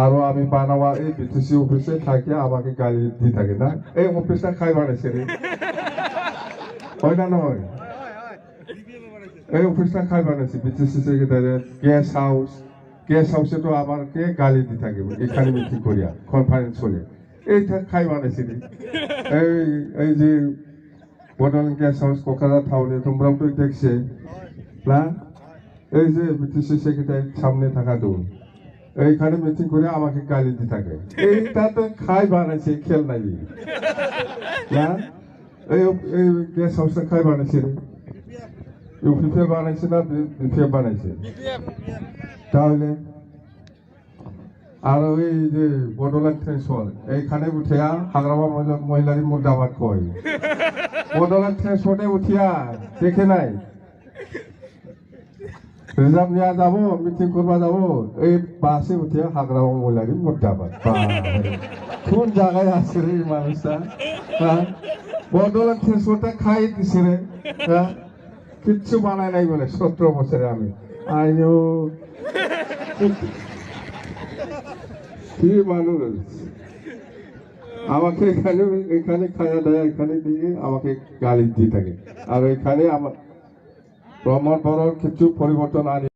আরো আমি বানাওয়া এই বিটিসি অফিসে থাকে আমাকে গালি দিয়ে থাকে না এই অফিসটা খাই বানাইছে রে হয় না নয় এই অফিসটা খাই বানাইছে বিটিসি সেক্রেটারি গেস্ট হাউসে তো আমাকে গালি দিয়ে থাকে এখানে মিটিং করিয়া কনফারেন্স করে এইটা খাই বানাইছে রে এই এই যে বডোল্যান্ড গেস্ট হাউস কোকরাঝার টাউনে তোমরাও তো দেখছে না এই যে বিটিসি সেক্রেটারি সামনে থাকা দৌড় এইখানে মিটিং করে আমাকে গালি দিয়ে থাকে এইটা তো খাই বানাইছে খেল নাই না এই গেস্ট হাউসটা খাই বানাইছে রে ইউপিপিএল বানাইছে না বিপিএফ বানাইছে তাহলে আর ওই যে বডোল্যান্ড ট্রান্সফার এইখানে উঠিয়া হাগ্রামা মহিলারী মুর্দাবাদ কয় বডোল্যান্ড ট্রান্সফারে উঠিয়া দেখে নাই রিজার্ভ নিয়ে যাবো মিটিং করবা যাবো এই বাসে উঠিয়া হাগ্রামা মহিলারী মুর্দাবাদ কোন জায়গায় আছে রে এই মানুষটা বডোল্যান্ড ট্রান্সফারটা খাই দিছে রে কিচ্ছু বানায় নাই বলে 17 বছরে আমি আইও কি মানুষ আমাকে এখানে খাওয়া দেয় এখানে দিয়ে আমাকে গালি দিয়ে থাকে আর এখানে আমার প্রমাণ বড় কিছু পরিবর্তন আনি